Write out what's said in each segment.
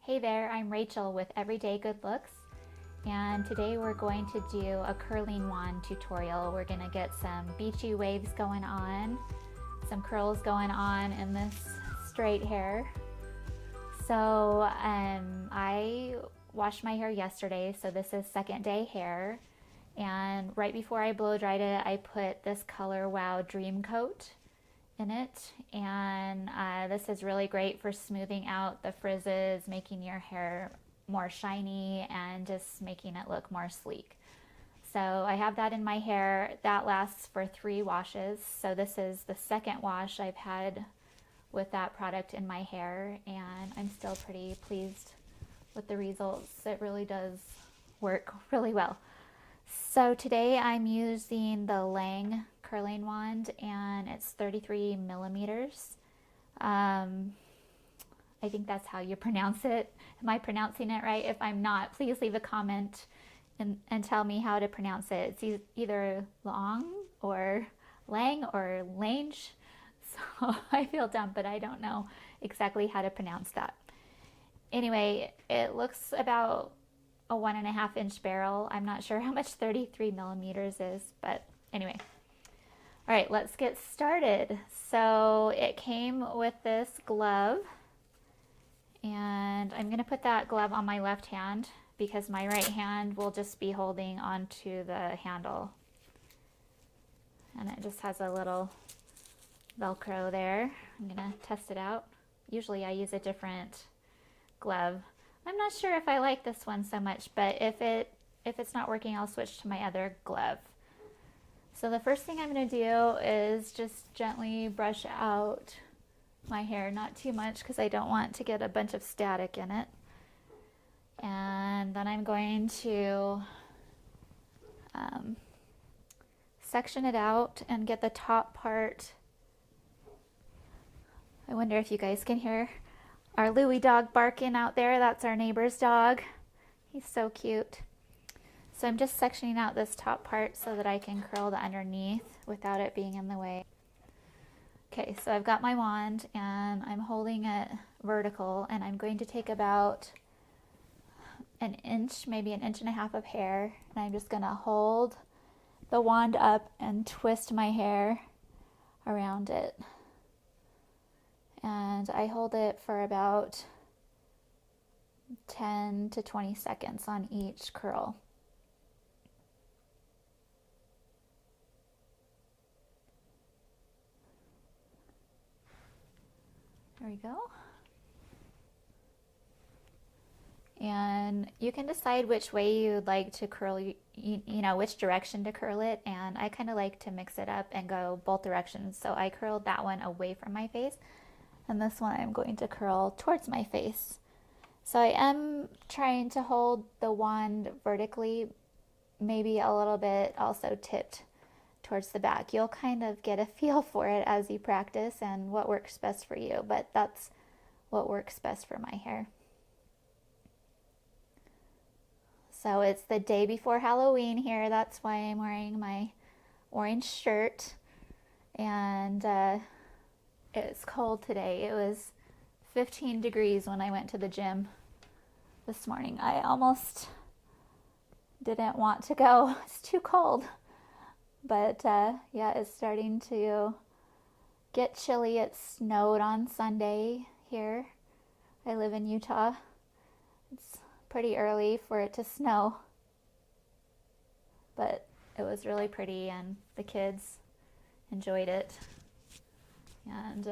Hey there, I'm Rachel with Everyday Good Looks, and today we're going to do a curling wand tutorial. We're going to get some beachy waves going on, some curls going on in this straight hair. So I washed my hair yesterday, so this is second day hair, and right before I blow dried it, I put this Color Wow Dream Coat in it, and this is really great for smoothing out the frizzes, making your hair more shiny and just making it look more sleek. So I have that in my hair. That lasts for 3 washes. So this is the second wash I've had with that product in my hair, and I'm still pretty pleased with the results. It really does work really well. So today I'm using the Lang curling wand, and it's 33 millimeters. I think that's how you pronounce it. Am I pronouncing it right? If I'm not, please leave a comment and tell me how to pronounce it. It's either long or Lang or Lange. So I feel dumb, but I don't know exactly how to pronounce that. Anyway, it looks about a 1.5 inch barrel. I'm not sure how much 33 millimeters is, but anyway. All right, let's get started. So it came with this glove, and I'm gonna put that glove on my left hand because my right hand will just be holding onto the handle. And it just has a little Velcro there. I'm gonna test it out. Usually I use a different glove. I'm not sure if I like this one so much, but if it's not working, I'll switch to my other glove. So the first thing I'm going to do is just gently brush out my hair, not too much because I don't want to get a bunch of static in it. And then I'm going to section it out and get the top part. I wonder if you guys can hear our Louie dog barking out there. That's our neighbor's dog. He's so cute. So I'm just sectioning out this top part so that I can curl the underneath without it being in the way. Okay, so I've got my wand and I'm holding it vertical, and I'm going to take about an inch, maybe an inch and a half of hair, and I'm just gonna hold the wand up and twist my hair around it. And I hold it for about 10 to 20 seconds on each curl. There we go. And you can decide which way you'd like to curl, you know, which direction to curl it. And I kind of like to mix it up and go both directions. So I curled that one away from my face, and this one I'm going to curl towards my face. So I am trying to hold the wand vertically, maybe a little bit also tipped towards the back. You'll kind of get a feel for it as you practice and what works best for you, but that's what works best for my hair. So it's the day before Halloween here. That's why I'm wearing my orange shirt, and it's cold today. It was 15 degrees when I went to the gym this morning. I almost didn't want to go. It's too cold. But yeah, it's starting to get chilly. It snowed on Sunday here. I live in Utah. It's pretty early for it to snow, but it was really pretty and the kids enjoyed it. And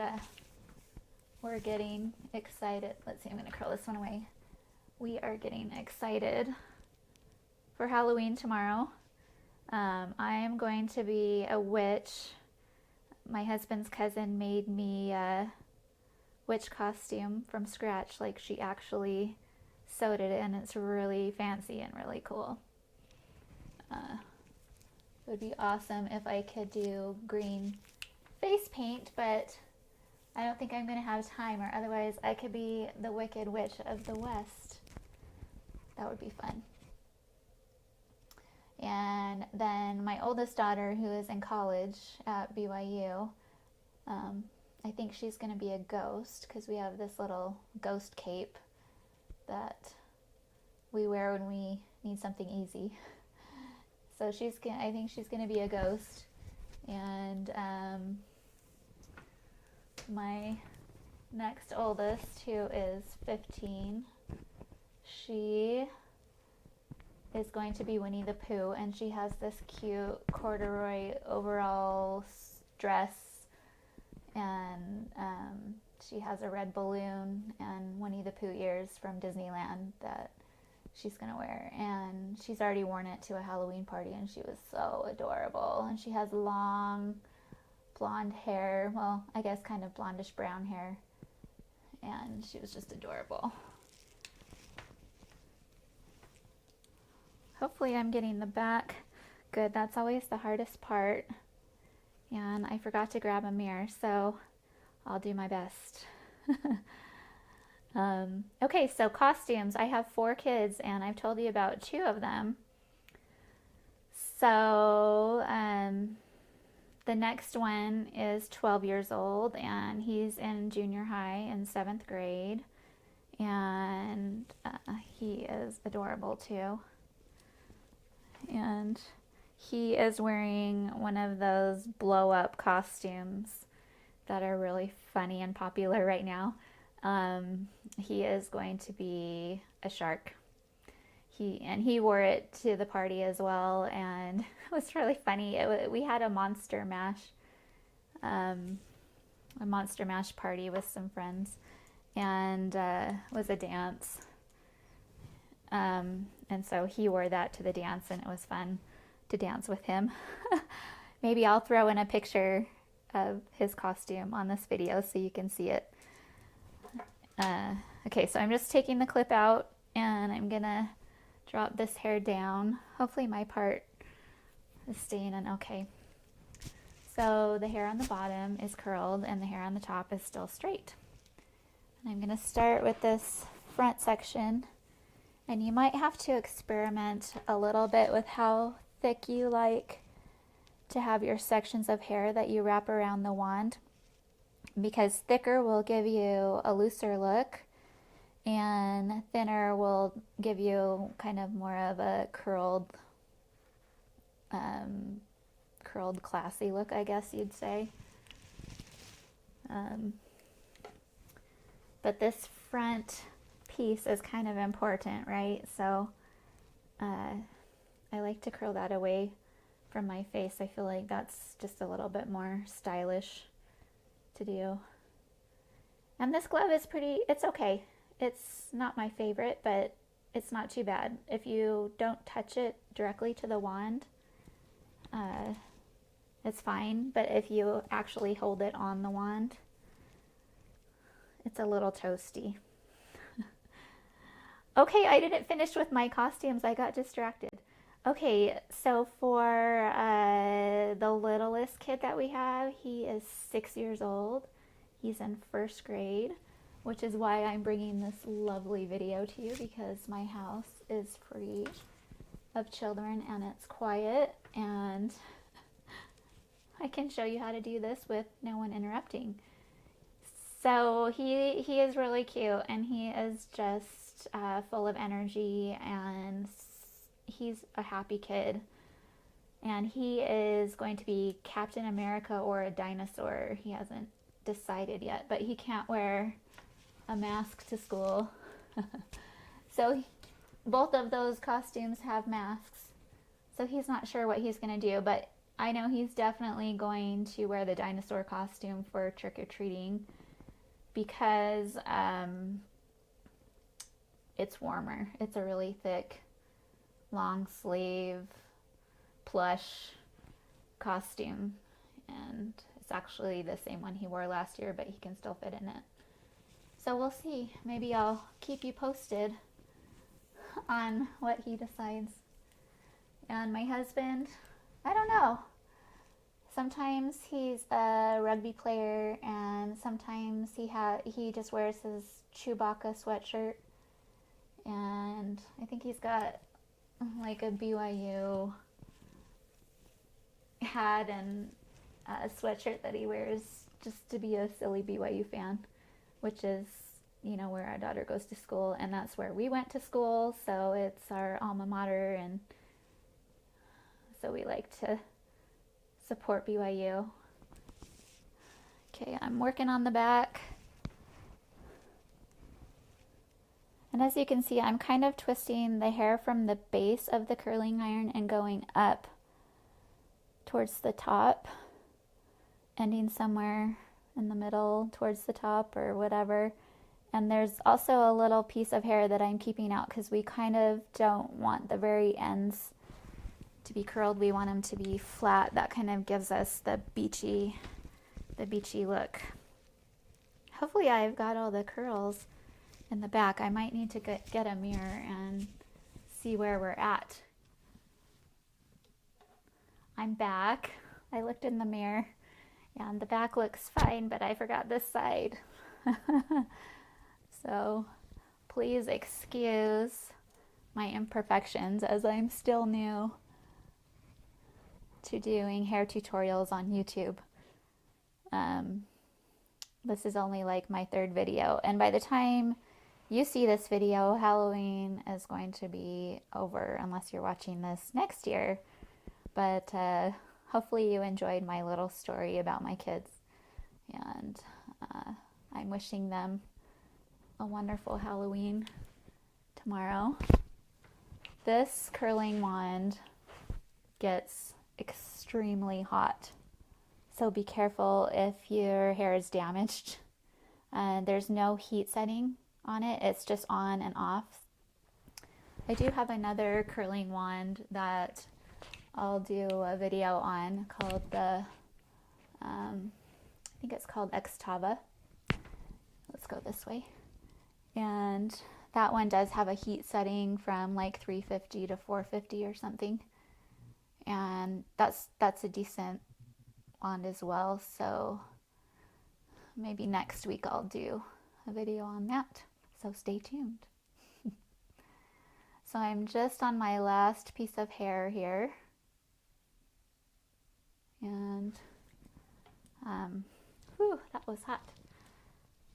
we're getting excited. Let's see, I'm going to curl this one away. We are getting excited for Halloween tomorrow. I am going to be a witch. My husband's cousin made me a witch costume from scratch. Like, she actually sewed it in. It's really fancy and really cool. It would be awesome if I could do green face paint, but I don't think I'm going to have time, or otherwise I could be the Wicked Witch of the West. That would be fun. And then my oldest daughter, who is in college at BYU, I think she's going to be a ghost because we have this little ghost cape that we wear when we need something easy. So I think she's gonna be a ghost. And my next oldest, who is 15, she is going to be Winnie the Pooh, and she has this cute corduroy overall dress, and she has a red balloon and Winnie the Pooh ears from Disneyland that she's gonna wear, and she's already worn it to a Halloween party, and she was so adorable. And she has long blonde hair, well, I guess kind of blondish brown hair, and she was just adorable. Hopefully I'm getting the back good. That's always the hardest part, and I forgot to grab a mirror, so I'll do my best. Okay, so costumes. I have 4 kids, and I've told you about 2 of them. So the next one is 12 years old, and he's in junior high in 7th grade, and he is adorable too. And he is wearing one of those blow-up costumes that are really funny and popular right now. He is going to be a shark. He wore it to the party as well, and it was really funny. We had a Monster Mash party with some friends, and it was a dance. And so he wore that to the dance, and it was fun to dance with him. Maybe I'll throw in a picture of his costume on this video so you can see it. Okay, so I'm just taking the clip out, and I'm gonna drop this hair down. Hopefully my part is staying in okay. So the hair on the bottom is curled, and the hair on the top is still straight. And I'm gonna start with this front section, and you might have to experiment a little bit with how thick you like to have your sections of hair that you wrap around the wand, because thicker will give you a looser look, and thinner will give you kind of more of a curled classy look, I guess you'd say. But this front piece is kind of important, right? So I like to curl that away from my face. I feel like that's just a little bit more stylish to do. And this glove is it's okay. It's not my favorite, but it's not too bad. If you don't touch it directly to the wand, it's fine. But if you actually hold it on the wand, it's a little toasty. Okay, I didn't finish with my costumes. I got distracted. Okay, so for the littlest kid that we have, he is 6 years old. He's in 1st grade, which is why I'm bringing this lovely video to you, because my house is free of children and it's quiet, and I can show you how to do this with no one interrupting. So he is really cute, and he is just full of energy, and he's a happy kid. And he is going to be Captain America or a dinosaur. He hasn't decided yet, but he can't wear a mask to school. So both of those costumes have masks. So he's not sure what he's going to do, but I know he's definitely going to wear the dinosaur costume for trick-or-treating, because it's warmer. It's a really thick, long sleeve, plush costume, and it's actually the same one he wore last year, but he can still fit in it. So we'll see. Maybe I'll keep you posted on what he decides. And my husband, I don't know. Sometimes he's a rugby player, and sometimes he just wears his Chewbacca sweatshirt. And I think he's got like a BYU hat and a sweatshirt that he wears just to be a silly BYU fan, which is you know, where our daughter goes to school, and that's where we went to school, so it's our alma mater, and so we like to support BYU. Okay, I'm working on the back. And as you can see, I'm kind of twisting the hair from the base of the curling iron and going up towards the top, ending somewhere in the middle towards the top or whatever. And there's also a little piece of hair that I'm keeping out because we kind of don't want the very ends to be curled. We want them to be flat. That kind of gives us the beachy look. Hopefully I've got all the curls in the back. I might need to get a mirror and see where we're at. I'm back. I looked in the mirror and the back looks fine, but I forgot this side. So please excuse my imperfections as I'm still new to doing hair tutorials on YouTube. This is only like my 3rd video, and by the time you see this video, Halloween is going to be over unless you're watching this next year. But hopefully you enjoyed my little story about my kids, and I'm wishing them a wonderful Halloween tomorrow. This curling wand gets extremely hot, so be careful if your hair is damaged. There's no heat setting on it, it's just on and off. I do have another curling wand that I'll do a video on called the, I think it's called Xtava. Let's go this way. And that one does have a heat setting from like 350 to 450 or something. And that's a decent wand as well. So maybe next week I'll do a video on that. So stay tuned. So I'm just on my last piece of hair here. And whew, that was hot.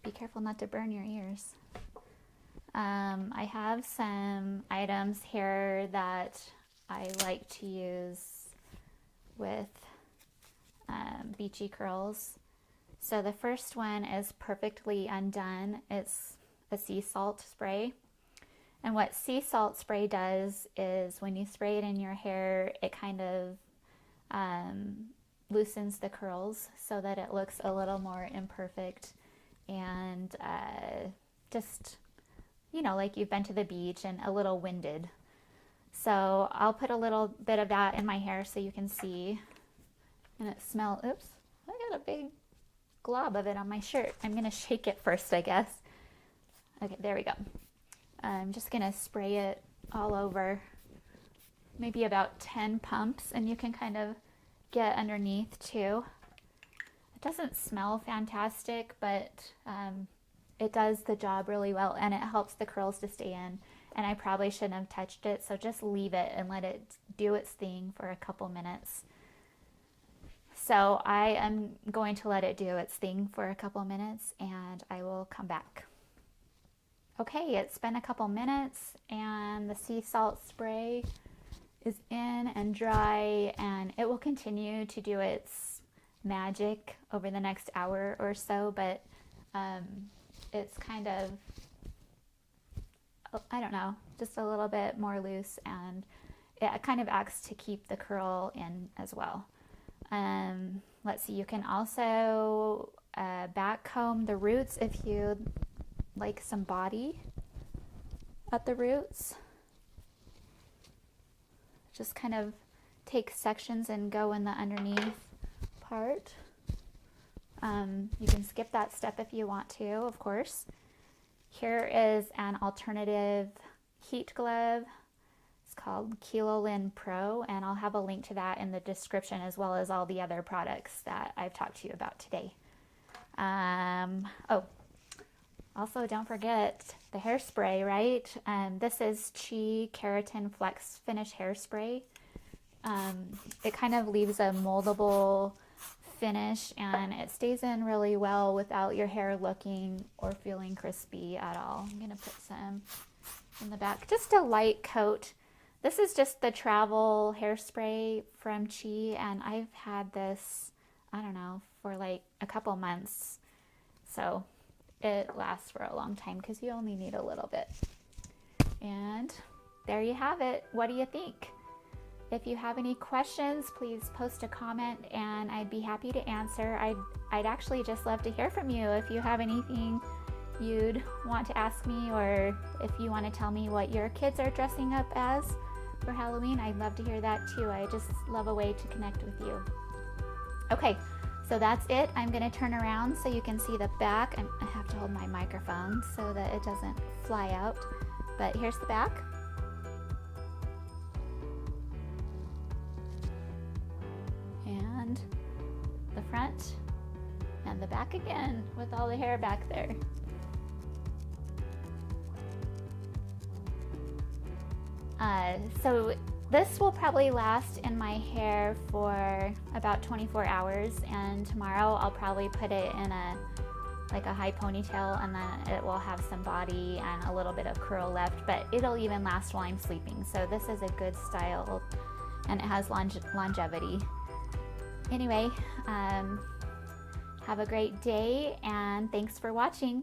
Be careful not to burn your ears. I have some items here that I like to use with Beachy curls. So the first one is Perfectly Undone. It's a sea salt spray. And what sea salt spray does is when you spray it in your hair, it kind of loosens the curls so that it looks a little more imperfect and just, you know, like you've been to the beach and a little winded. So I'll put a little bit of that in my hair so you can see. And it smells, oops, I got a big glob of it on my shirt. I'm gonna shake it first, I guess. Okay, there we go. I'm just gonna spray it all over, maybe about 10 pumps, and you can kind of get underneath too. It doesn't smell fantastic, but it does the job really well, and it helps the curls to stay in. And I probably shouldn't have touched it, so just leave it and let it do its thing for a couple minutes. So I am going to let it do its thing for a couple minutes, and I will come back. Okay, it's been a couple minutes, and the sea salt spray is in and dry, and it will continue to do its magic over the next hour or so, but it's kind of, I don't know, just a little bit more loose, and it kind of acts to keep the curl in as well. Let's see, you can also back comb the roots if you like some body at the roots. Just kind of take sections and go in the underneath part. You can skip that step if you want to, of course. Here is an alternative heat glove. It's called Kilolin Pro, and I'll have a link to that in the description, as well as all the other products that I've talked to you about today. Oh, also don't forget the hairspray, right? This is Chi Keratin Flex Finish Hairspray. It kind of leaves a moldable finish, and it stays in really well without your hair looking or feeling crispy at all. I'm gonna put some in the back, just a light coat. This is just the travel hairspray from Beachy, and I've had this, I don't know, for like a couple months. So it lasts for a long time because you only need a little bit. And there you have it. What do you think? If you have any questions, please post a comment and I'd be happy to answer. I'd actually just love to hear from you. If you have anything you'd want to ask me, or if you want to tell me what your kids are dressing up as for Halloween, I'd love to hear that too. I just love a way to connect with you. Okay, so that's it. I'm gonna turn around so you can see the back. I have to hold my microphone so that it doesn't fly out, but here's the back. And the front and the back again with all the hair back there. So this will probably last in my hair for about 24 hours, and tomorrow I'll probably put it in a high ponytail, and then it will have some body and a little bit of curl left, but it'll even last while I'm sleeping. So this is a good style and it has longevity. Anyway, have a great day and thanks for watching.